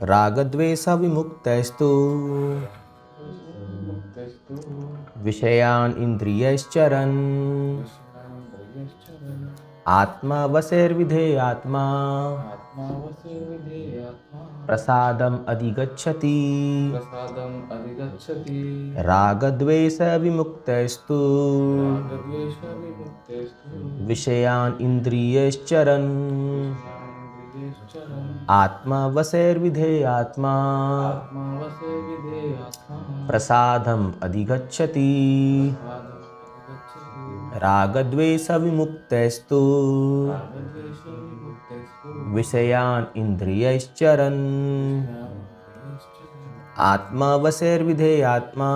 रागद्वेष विमुक्तैस्तु विषयान् इंद्रियैश्चरन् आत्मा वशैर्विधेयात्मा प्रसादम् अधिगच्छति रागद्वेष विमुक्तैस्तु विषयान् इंद्रियैश्चरन् आत्मा वशैर्विधेयात्मा प्रसादम् अधिगच्छति रागद्वेष विमुक्तैस्तु विषयान् इंद्रियैश्चरन् आत्मा वशैर्विधेयात्मा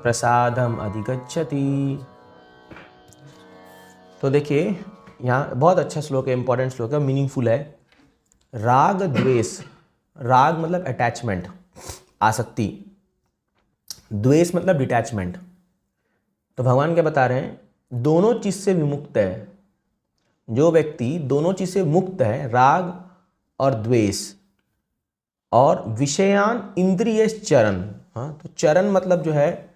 प्रसादम् अधिगच्छति। तो देखिए यहाँ बहुत अच्छा श्लोक है, इंपॉर्टेंट श्लोक है, मीनिंगफुल है। राग द्वेष, राग मतलब अटैचमेंट, आसक्ति, द्वेष मतलब डिटैचमेंट। तो भगवान क्या बता रहे हैं, दोनों चीज से विमुक्त है जो व्यक्ति, दोनों चीज से मुक्त है, राग और द्वेष, और विषयान इंद्रिय चरण। हाँ, तो चरण मतलब जो है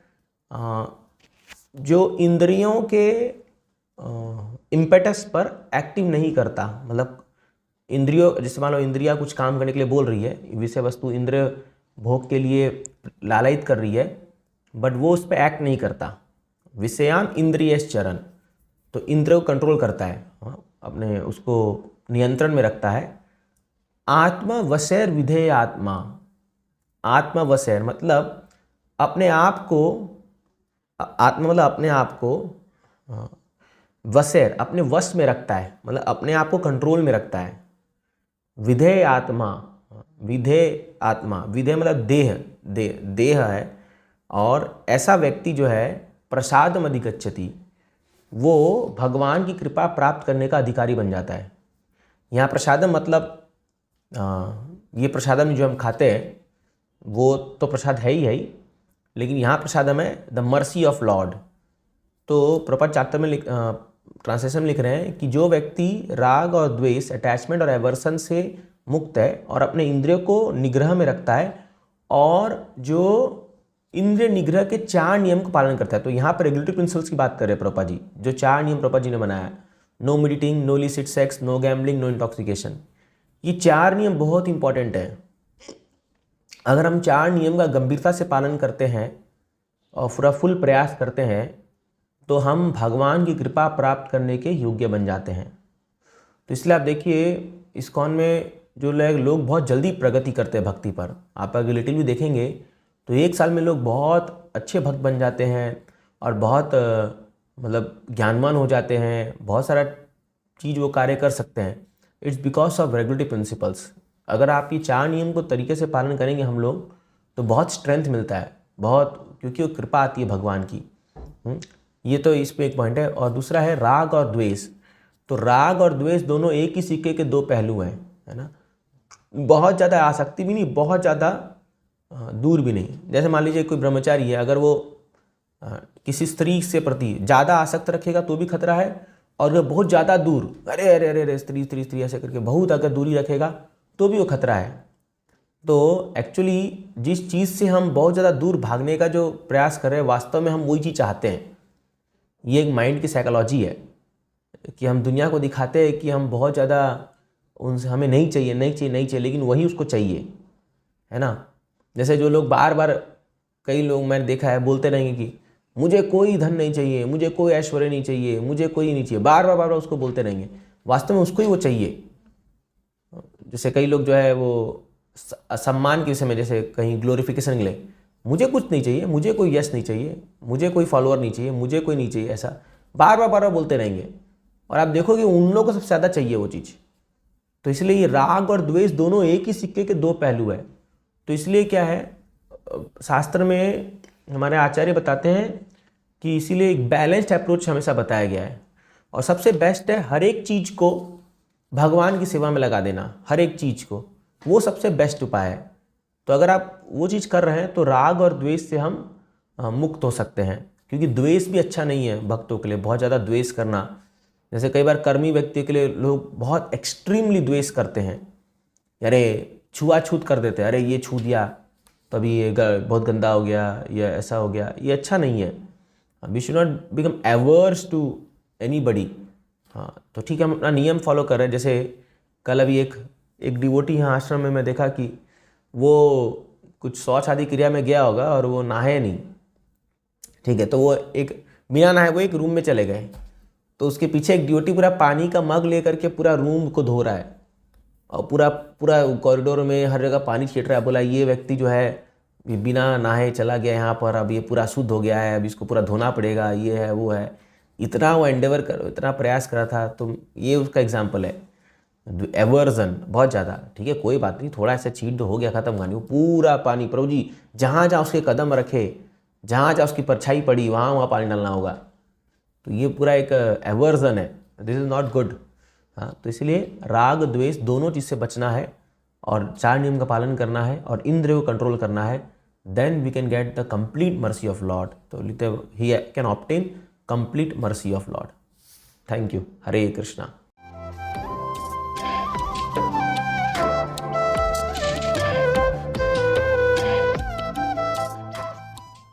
जो इंद्रियों के इम्पेटस पर एक्टिव नहीं करता, मतलब इंद्रियों, जैसे मान लो इंद्रिया कुछ काम करने के लिए बोल रही है, विषय वस्तु इंद्रिय भोग के लिए लालयित कर रही है, बट वो उस पर एक्ट नहीं करता। विषयान इंद्रिय चरण, तो इंद्रियों को कंट्रोल करता है, अपने उसको नियंत्रण में रखता है। आत्मा वशैर विधेय आत्मा, आत्मा वशैर मतलब अपने आप को, आत्मा मतलब अपने आप को, वशैर अपने वश में रखता है, मतलब अपने आप को कंट्रोल में रखता है। विधेय आत्मा, विधेय आत्मा, विधेय मतलब देह है। और ऐसा व्यक्ति जो है प्रसादम अधिगच्छति, वो भगवान की कृपा प्राप्त करने का अधिकारी बन जाता है। यहाँ प्रसादम मतलब ये प्रसादम जो हम खाते हैं वो तो प्रसाद है ही, लेकिन यहाँ प्रसादम है द मर्सी ऑफ लॉर्ड। तो प्रपद चैप्टर में ट्रांसलेशन में लिख रहे हैं कि जो व्यक्ति राग और द्वेष, अटैचमेंट और एवर्सन से मुक्त है और अपने इंद्रियों को निग्रह में रखता है, और जो इंद्रिय निग्रह के 4 नियम का पालन करता है। तो यहाँ पर रेगुलेटरी प्रिंसिपल्स की बात कर रहे हैं प्रभुपाद जी, जो 4 नियम प्रभुपाद जी ने बनाया, no meat eating, no illicit sex, no gambling, no intoxication. ये 4 नियम बहुत इंपॉर्टेंट है। अगर हम 4 नियम का गंभीरता से पालन करते हैं और पूरा फुल प्रयास करते हैं तो हम भगवान की कृपा प्राप्त करने के योग्य बन जाते हैं। तो इसलिए आप देखिए इस्कॉन में जो लोग बहुत जल्दी प्रगति करते हैं भक्ति पर, आप अगर रिलेटिवली देखेंगे तो 1 साल में लोग बहुत अच्छे भक्त बन जाते हैं और बहुत मतलब ज्ञानवान हो जाते हैं, बहुत सारा चीज़ वो कार्य कर सकते हैं। It's because of regulatory principles. अगर आप ये 4 नियम को तरीके से पालन करेंगे हम लोग तो बहुत स्ट्रेंथ मिलता है, बहुत, क्योंकि वो कृपा आती है भगवान की। ये तो इस पे एक पॉइंट है। और दूसरा है राग और द्वेष। तो राग और द्वेष दोनों एक ही सिक्के के 2 पहलू हैं, है ना। बहुत ज़्यादा आसक्ति भी नहीं, बहुत ज़्यादा दूर भी नहीं। जैसे मान लीजिए कोई ब्रह्मचारी है, अगर वो किसी स्त्री से प्रति ज़्यादा आसक्त रखेगा तो भी खतरा है, और वो बहुत ज़्यादा दूर, अरे अरे अरे अरे स्त्री स्त्री स्त्री ऐसे करके बहुत अगर दूरी रखेगा तो भी वो खतरा है। तो एक्चुअली जिस चीज़ से हम बहुत ज़्यादा दूर भागने का जो प्रयास कर रहे हैं, वास्तव में हम वही चीज़ चाहते हैं। ये एक माइंड की साइकोलॉजी है कि हम दुनिया को दिखाते हैं कि हम बहुत ज़्यादा उनसे, हमें नहीं चाहिए नहीं चाहिए नहीं चाहिए, लेकिन वही उसको चाहिए, है ना। जैसे जो लोग बार बार, कई लोग मैंने देखा है बोलते रहेंगे कि मुझे कोई धन नहीं चाहिए, मुझे कोई ऐश्वर्य नहीं चाहिए, मुझे कोई नहीं चाहिए, बार बार उसको बोलते रहेंगे, वास्तव में उसको ही वो चाहिए। जैसे कई लोग जो है वो सम्मान के विषय में, जैसे कहीं ग्लोरिफिकेशन के लिए, मुझे कुछ नहीं चाहिए, मुझे कोई यश नहीं चाहिए, मुझे कोई फॉलोअर नहीं चाहिए, मुझे कोई नहीं चाहिए, ऐसा बार बार बोलते रहेंगे। और आप देखोगे उन लोगों को सबसे ज़्यादा चाहिए वो चीज़। तो इसलिए ये राग और द्वेष दोनों एक ही सिक्के के 2 पहलू है। तो इसलिए क्या है, शास्त्र में हमारे आचार्य बताते हैं कि इसीलिए एक बैलेंस्ड अप्रोच हमेशा बताया गया है। और सबसे बेस्ट है हर एक चीज़ को भगवान की सेवा में लगा देना, हर एक चीज़ को, वो सबसे बेस्ट उपाय है। तो अगर आप वो चीज़ कर रहे हैं तो राग और द्वेष से हम मुक्त हो सकते हैं, क्योंकि द्वेष भी अच्छा नहीं है भक्तों के लिए, बहुत ज़्यादा द्वेष करना। जैसे कई बार कर्मी व्यक्ति के लिए लोग बहुत एक्सट्रीमली द्वेष करते हैं, अरे छुआछूत कर देते हैं, अरे ये छू दिया तो अभी ये बहुत गंदा हो गया, ये ऐसा हो गया, ये अच्छा नहीं है। We should not become averse to anybody. हाँ तो ठीक है, हम अपना नियम फॉलो कर रहे हैं। जैसे कल अभी एक डिवोटी यहाँ आश्रम में मैं देखा कि वो कुछ शौच आदि क्रिया में गया होगा और वो नहाए नहीं, ठीक है, तो वो एक बिना नहाए वो एक रूम में चले गए, तो उसके पीछे एक डिवोटी पूरा पानी का मग लेकर के पूरा रूम को धो रहा है और पूरा पूरा कॉरिडोर में हर जगह पानी छीट रहा है। बोला ये व्यक्ति जो है बिना नहाए चला गया यहाँ पर, अब ये पूरा शुद्ध हो गया है, अब इसको पूरा धोना पड़ेगा, ये है वो है। इतना वो एंडेवर कर, इतना प्रयास करा था। तो ये उसका एग्जाम्पल है, एवर्जन बहुत ज़्यादा। ठीक है, कोई बात नहीं, थोड़ा ऐसा छीट दो, हो गया खत्म कहानी। वो पूरा पानी, प्रभु जी जहाँ जहाँ उसके कदम रखे, जहाँ जहाँ उसकी परछाई पड़ी, वहाँ वहाँ पानी डालना होगा। तो ये पूरा एक एवर्जन है, दिस इज़ नॉट गुड। हाँ, तो इसलिए राग द्वेष दोनों चीज़ से बचना है और 4 नियम का पालन करना है और इंद्रियों को कंट्रोल करना है। Then we can get the complete mercy of lord. तो लिखते he can obtain complete mercy of lord. Thank you. Hare Krishna.